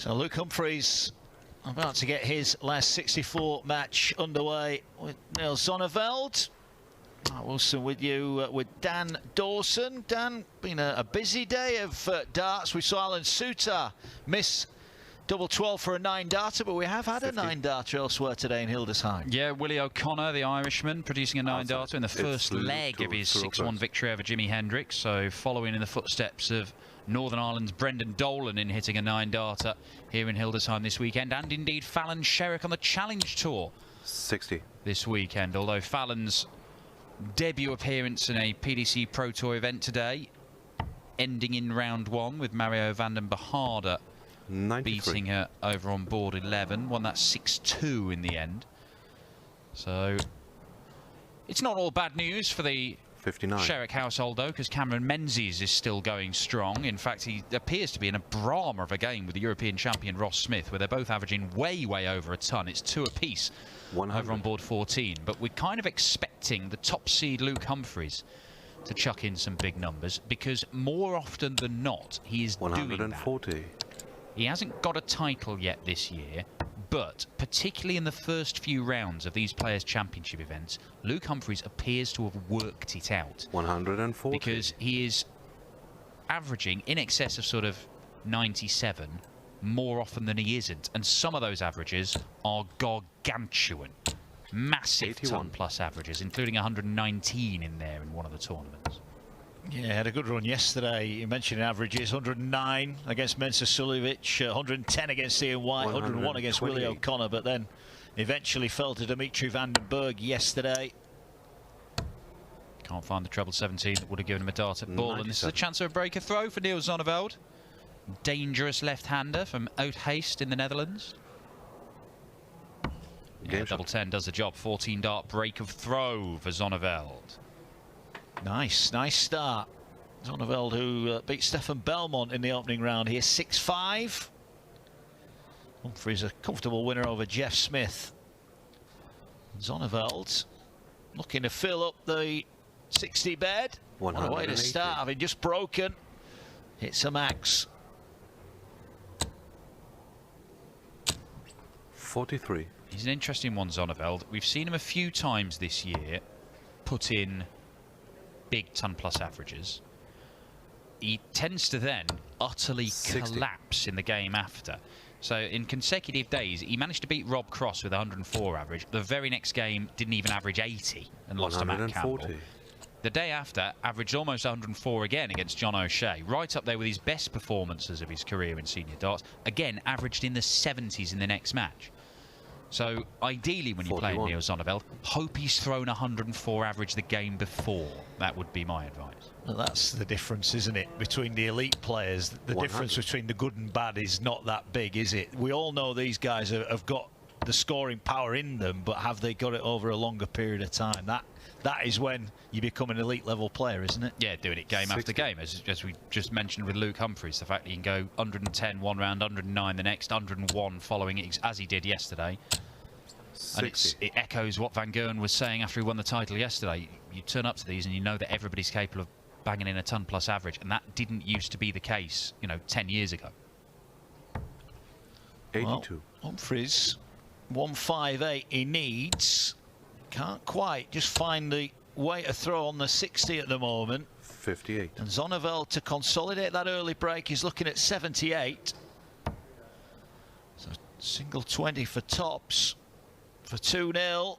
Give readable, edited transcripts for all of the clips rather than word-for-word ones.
So Luke Humphries about to get his last 64 match underway with Niels Zonneveld. Wilson with you with Dan Dawson. Dan, been a busy day of darts. We saw Alan Suter miss double 12 for a 9-darter, but we have had 50. A 9-darter elsewhere today in Hildesheim. Yeah, Willie O'Connor, the Irishman, producing a 9-darter in the first leg of his 6-1 victory over Jimi Hendrix. So following in the footsteps of Northern Ireland's Brendan Dolan in hitting a 9-darter here in Hildesheim this weekend, and indeed Fallon Sherrick on the Challenge Tour 60 this weekend. Although Fallon's debut appearance in a PDC Pro Tour event today, ending in round 1 with Mario van den Behaarde 93. beating her over on board 11, won that 6-2 in the end. So it's not all bad news for the 59 Sherrick household, though, because Cameron Menzies is still going strong. In fact, he appears to be in a Brahma of a game with the European champion Ross Smith, where they're both averaging way over a ton. It's 2 apiece 100. over on board 14. But we're kind of expecting the top seed Luke Humphries to chuck in some big numbers, because more often than not, he is 140. doing that. He hasn't got a title yet this year, but particularly in the first few rounds of these Players' Championship events, Luke Humphries appears to have worked it out. 140. Because he is averaging in excess of sort of 97 more often than he isn't. And some of those averages are gargantuan. Massive 81. ton-plus averages, including 119 in there in one of the tournaments. Yeah, had a good run yesterday. You mentioned averages, 109 against Mensa Suljovic, 110 against Ian White, 101 against Willie O'Connor, but then eventually fell to Dimitri van den Berg yesterday. Can't find the treble 17 that would have given him a dart at ball, 97. and this is a chance of a breaker throw for Niels Zonneveld. Dangerous left-hander from Oud-Heist in the Netherlands. Yeah, double 10 does the job. 14-dart break of throw for Zonneveld. Nice start. Zonneveld, who beat Stefan Belmont in the opening round here, 6-5. Humphries a comfortable winner over Jeff Smith. Zonneveld looking to fill up the 60 bed. What a way to start, having just broken. Hits a max. 43. He's an interesting one, Zonneveld. We've seen him a few times this year put in big ton-plus averages. He tends to then utterly 60. collapse in the game after. So in consecutive days, he managed to beat Rob Cross with 104 average. The very next game didn't even average 80 and lost to Matt Campbell. The day after, averaged almost 104 again against John O'Shea, right up there with his best performances of his career in senior darts. Again, averaged in the 70s in the next match. So ideally, when you're playing Niels Zonneveld, hope he's thrown 104 average the game before. That would be my advice. Well, that's the difference, isn't it, between the elite players? The 100. difference between the good and bad is not that big, is it? We all know these guys have got the scoring power in them, but have they got it over a longer period of time? That is when you become an elite level player, isn't it? Yeah, doing it game 60. after game, as we just mentioned with Luke Humphries. The fact that you can go 110 one round, 109 the next, 101 following it, as he did yesterday. 60. And it echoes what Van Gogh was saying after he won the title yesterday. You turn up to these and you know that everybody's capable of banging in a ton-plus average, and that didn't used to be the case, 10 years ago. 82. Well, Humphries, 158 he needs. Can't quite just find the way to throw on the 60 at the moment. 58. And Zonneveld, to consolidate that early break, is looking at 78. So single 20 for tops for 2-0.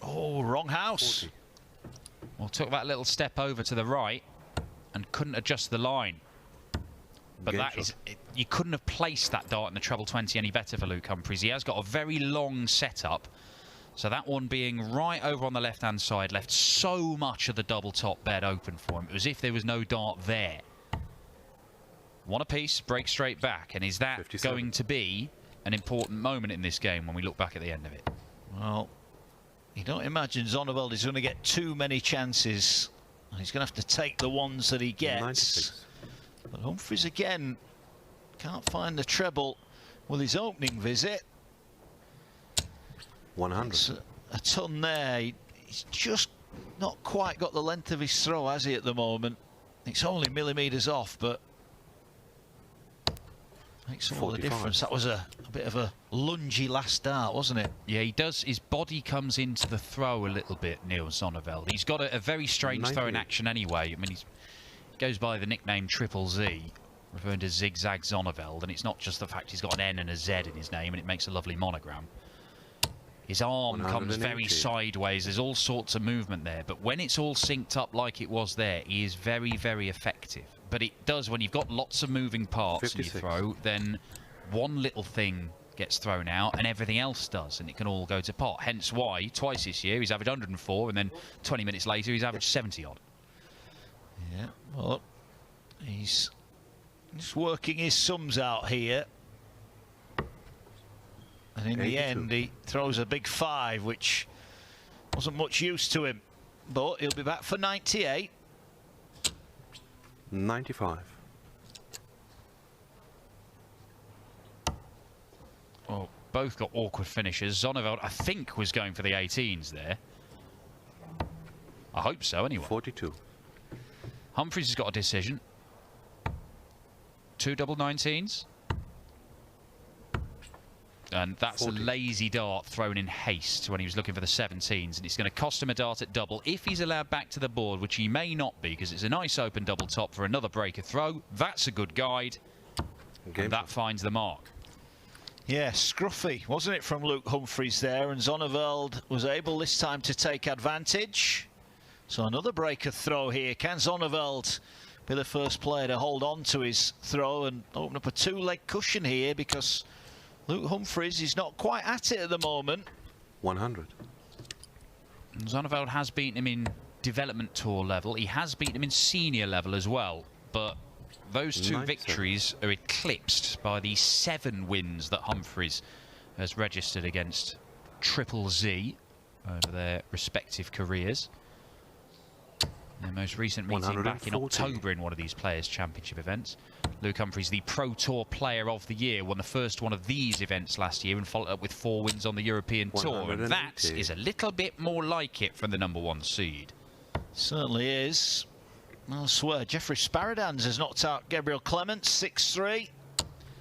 Oh, wrong house. 40. Well, took that little step over to the right and couldn't adjust the line. But Game that shot. is, you couldn't have placed that dart in the treble 20 any better for Luke Humphries. He has got a very long setup. So that one being right over on the left-hand side left so much of the double top bed open for him. It was as if there was no dart there. One apiece, break straight back. And is that 57. going to be an important moment in this game when we look back at the end of it? Well, you don't imagine Zonneveld is going to get too many chances. He's going to have to take the ones that he gets. 96. But Humphries again can't find the treble with his opening visit. 100. It's a ton there. He's just not quite got the length of his throw, has he, at the moment? It's only millimetres off, but Makes all the difference. That was a bit of a lungy last start, wasn't it? Yeah, he does. His body comes into the throw a little bit, Niels Zonneveld. He's got a very strange throwing action anyway. I mean, he goes by the nickname Triple Z, referring to Zigzag Zonneveld, and it's not just the fact he's got an N and a Z in his name, and it makes a lovely monogram. His arm comes very sideways. There's all sorts of movement there, but when it's all synced up like it was there, he is very, very effective. But it does, when you've got lots of moving parts in your throw, then one little thing gets thrown out and everything else does, and it can all go to pot. Hence why, twice this year, he's averaged 104, and then 20 minutes later, he's averaged 70-odd. Yeah, well, he's just working his sums out here. And in the end, he throws a big 5, which wasn't much use to him. But he'll be back for 98. 95. Well, both got awkward finishes. Zonneveld, I think, was going for the 18s there. I hope so, anyway. 42. Humphries has got a decision. 2 double 19s. And that's 40. A lazy dart thrown in haste when he was looking for the 17s, and it's going to cost him a dart at double if he's allowed back to the board, which he may not be, because it's a nice open double top for another breaker throw. That's a good guide, and that finds the mark. Yeah, scruffy, wasn't it, from Luke Humphries there, and Zonneveld was able this time to take advantage. So another breaker throw here. Can Zonneveld be the first player to hold on to his throw and open up a 2-leg cushion here, because Luke Humphries is not quite at it at the moment. 100. Zonneveld has beaten him in development tour level. He has beaten him in senior level as well. But those 2 victories are eclipsed by the 7 wins that Humphries has registered against Triple Z over their respective careers. Their most recent meeting back in October in one of these Players' Championship events. Luke Humphries, the Pro Tour Player of the Year, won the first one of these events last year and followed up with 4 wins on the European Tour. And that is a little bit more like it from the #1 seed. Certainly is. I'll swear, Jeffrey Sparadans has knocked out Gabriel Clements, 6-3.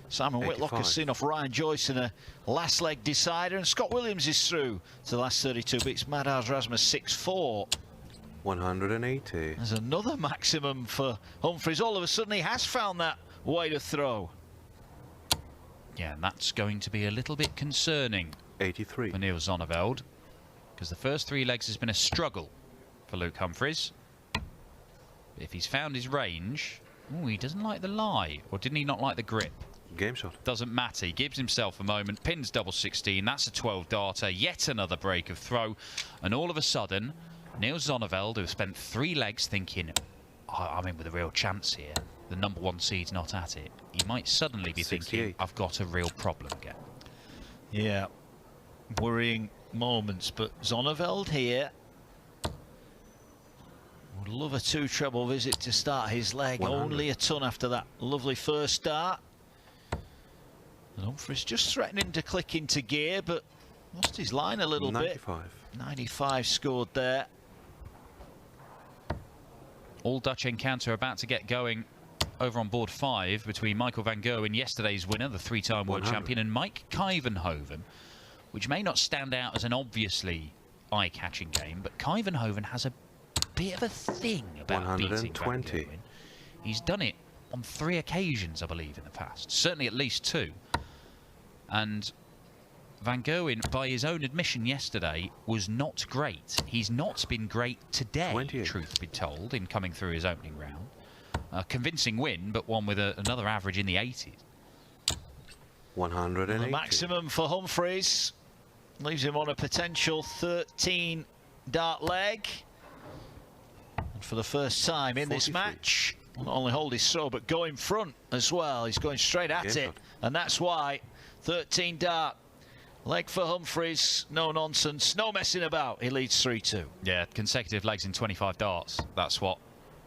Simon Whitlock has seen off Ryan Joyce in a last leg decider, and Scott Williams is through to the last 32, beats Madhouse Rasmus 6-4. 180. There's another maximum for Humphries. All of a sudden, he has found that way to throw. Yeah, and that's going to be a little bit concerning 83 for Niels Zonneveld, because the first 3 legs has been a struggle for Luke Humphries. If he's found his range, he doesn't like the lie, or didn't he not like the grip? Game shot. Doesn't matter. He gives himself a moment, pins double 16. That's a 12 darter, yet another break of throw, and all of a sudden, Niels Zonneveld, who spent 3 legs thinking, I'm in with a real chance here, the #1 seed's not at it, he might suddenly be 68. Thinking, I've got a real problem again. Yeah, worrying moments, but Zonneveld here would love a 2 treble visit to start his leg. 100. Only a ton after that lovely first start. And Humphries just threatening to click into gear, but lost his line a little 95. bit. 95 scored there. All Dutch encounter about to get going over on board 5 between Michael van Gerwen, yesterday's winner, the 3-time world champion, and Mike Kuyvenhoven, which may not stand out as an obviously eye-catching game, but Kuyvenhoven has a bit of a thing about beating van Gerwen. He's done it on 3 occasions, I believe, in the past. Certainly at least 2. And Van Gerwen, by his own admission yesterday, was not great. He's not been great today, 28. Truth be told, in coming through his opening round. A convincing win, but one with another average in the 80s. 180. The maximum for Humphries leaves him on a potential 13 dart leg. And for the first time in 43. this match, will not only hold his throw, but go in front as well. He's going straight at it. And that's why 13 dart. Leg for Humphries, no nonsense, no messing about. He leads 3-2. Yeah, consecutive legs in 25 darts. That's what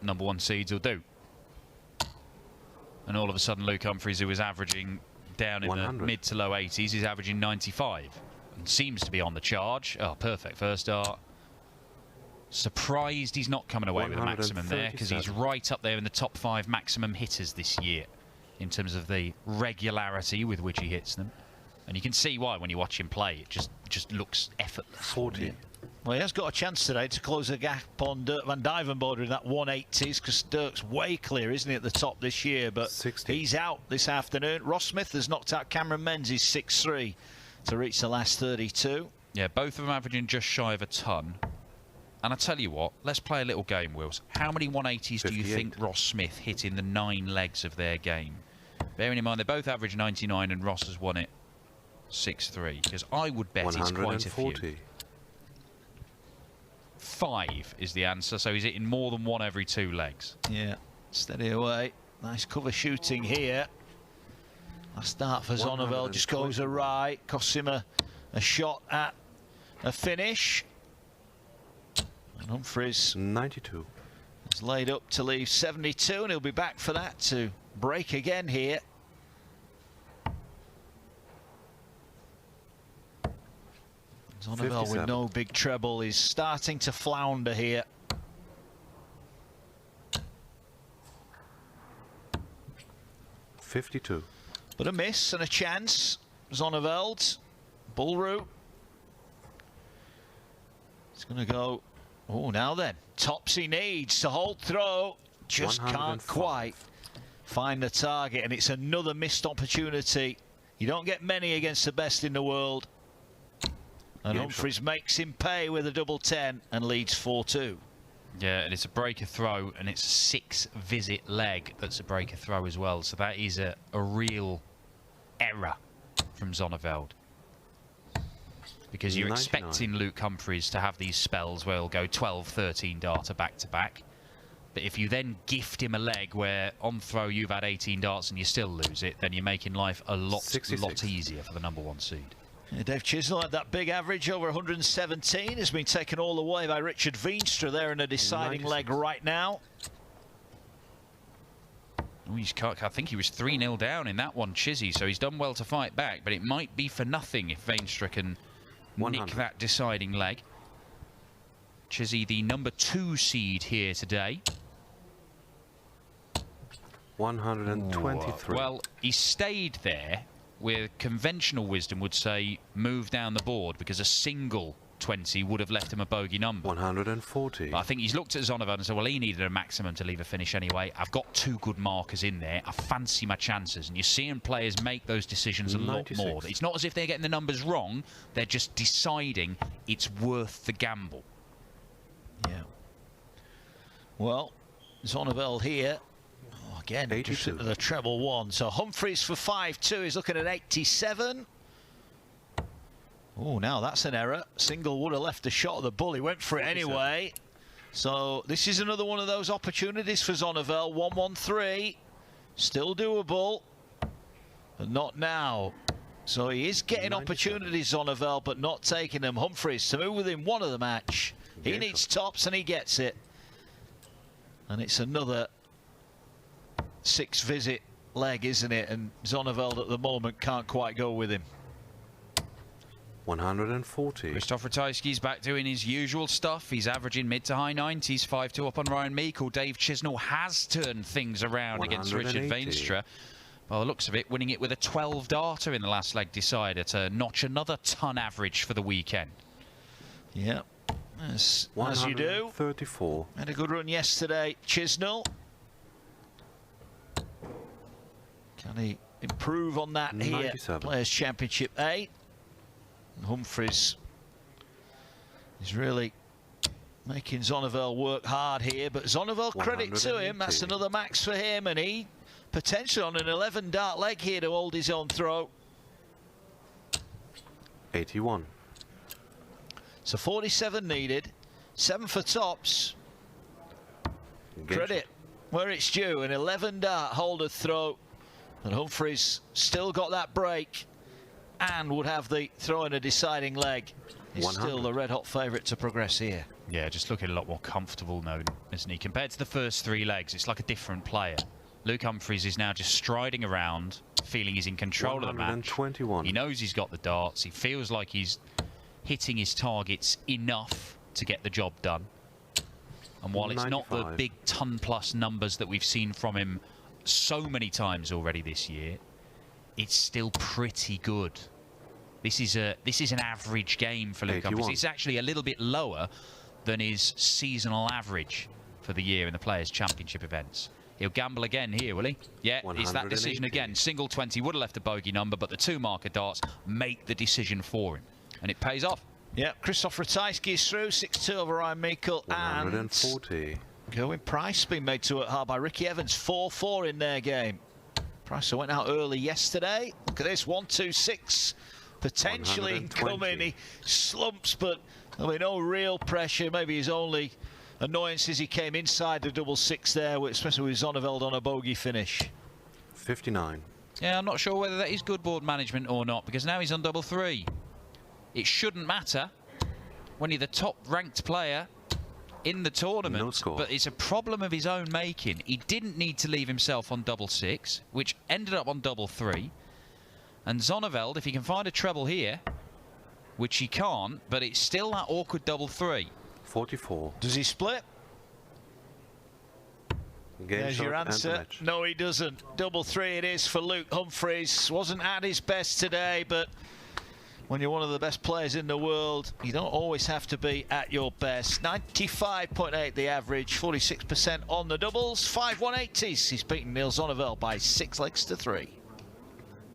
#1 seeds will do. And all of a sudden, Luke Humphries, who was averaging down in 100. the mid to low 80s, is averaging 95 and seems to be on the charge. Oh, perfect first dart. Surprised he's not coming away with a maximum there, because he's right up there in the top 5 maximum hitters this year. in terms of the regularity with which he hits them. And you can see why when you watch him play. It just looks effortless. 40. Well, he has got a chance today to close the gap on Dirk van Duijvenbode in that 180s, because Dirk's way clear, isn't he, at the top this year? But 60. He's out this afternoon. Ross Smith has knocked out Cameron Menzies 6-3 to reach the last 32. Yeah, both of them averaging just shy of a ton. And I tell you what, let's play a little game, Wills. How many 180s do you think Ross Smith hit in the 9 legs of their game? Bearing in mind they both average 99 and Ross has won it 6-3. Because I would bet it's quite a few. 5 is the answer, so he's hitting more than 1 every 2 legs. Yeah, steady away. Nice cover shooting here. Last start for Zonneveld just goes awry. Costs him a shot at a finish. And Humphries 92 is laid up to leave 72, and he'll be back for that to break again here. Zonneveld with no big treble is starting to flounder here. 52. But a miss and a chance. Zonneveld, bull route. It's going to go. Oh, now then. Tops he needs to hold throw. Just can't quite find the target, and it's another missed opportunity. You don't get many against the best in the world. And Humphries makes him pay with a double 10 and leads 4-2. Yeah, and it's a breaker throw, and it's a 6-visit leg that's a breaker throw as well. So that is a real error from Zonneveld. Because you're 99. expecting Luke Humphries to have these spells where he'll go 12, 13 darter back-to-back. But if you then gift him a leg where on throw you've had 18 darts and you still lose it, then you're making life a lot easier for the #1 seed. Yeah, Dave Chisnell had that big average over 117. Has been taken all the way by Richard Veenstra there in a deciding 96. leg right now. Oh, I think he was 3-0 down in that one, Chizzy, so he's done well to fight back, but it might be for nothing if Veenstra can 100. nick that deciding leg. Chizzy, the #2 seed here today. 123. Well, he stayed there where conventional wisdom would say move down the board, because a single 20 would have left him a bogey number. 140. But I think he's looked at Zonneveld and said, well, he needed a maximum to leave a finish anyway. I've got 2 good markers in there. I fancy my chances. And you're seeing players make those decisions a 96. lot more. It's not as if they're getting the numbers wrong. They're just deciding it's worth the gamble. Yeah. Well, Zonneveld here. Oh, again, just into the treble 1. So Humphries for 5-2 is looking at 87. Oh, now that's an error. Single would have left the shot of the bull. He went for it anyway. So this is another one of those opportunities for Zonneveld. 1-1-3. Still doable. But not now. So he is getting opportunities, Zonneveld, but not taking them. Humphries to move within 1 of the match. He needs tops and he gets it. And it's another 6-visit leg, isn't it? And Zonneveld at the moment can't quite go with him. 140. Christoph Ratajski's back doing his usual stuff. He's averaging mid to high 90s, 5-2 up on Ryan Meikle. Dave Chisnell has turned things around against Richard Veenstra. By the looks of it, winning it with a 12 darter in the last leg decider to notch another ton average for the weekend. Yeah, as you do. 34. Had a good run yesterday, Chisnell. Can he improve on that 97. Here? Players' Championship 8. Humphries is really making Zonneveld work hard here, but Zonneveld, credit to him, that's another max for him, and he potentially on an 11 dart leg here to hold his own throw. 81. So 47 needed, 7 for tops. Credit where it's due, an 11 dart holder throw, and Humphries still got that break and would have the throw in a deciding leg. He's still the red-hot favourite to progress here. Yeah, just looking a lot more comfortable now, isn't he? Compared to the first 3 legs, it's like a different player. Luke Humphries is now just striding around, feeling he's in control of the match. He knows he's got the darts. He feels like he's hitting his targets enough to get the job done. And while it's not the big ton-plus numbers that we've seen from him so many times already this year, it's still pretty good. This is an average game for Luke Humphries. It's actually a little bit lower than his seasonal average for the year in the Players' Championship events. He'll gamble again here, will he? Yeah, it's that decision again. Single 20 would have left a bogey number, but the 2 marker darts make the decision for him, and it pays off. Yeah, Krzysztof Ratajski is through, 6-2 over Ryan Meikle, 140. Going Price being made to work hard by Ricky Evans, 4-4 in their game. Price went out early yesterday. Look at this, 1-2-6. Potentially incoming. He slumps, but there'll be no real pressure. Maybe his only annoyance is he came inside the double 6 there, especially with Zonneveld on a bogey finish. 59. Yeah, I'm not sure whether that is good board management or not, because now he's on double 3. It shouldn't matter when you're the top ranked player in the tournament, but it's a problem of his own making. He didn't need to leave himself on double 6, which ended up on double 3. And Zonneveld, if he can find a treble here, which he can't, but it's still that awkward double 3. 44. Does he split? There's your answer. No, he doesn't. Double 3 it is for Luke Humphries. Wasn't at his best today, but when you're one of the best players in the world, you don't always have to be at your best. 95.8 the average, 46% on the doubles, 5 180s. He's beaten Niels Zonneveld by 6 legs to 3.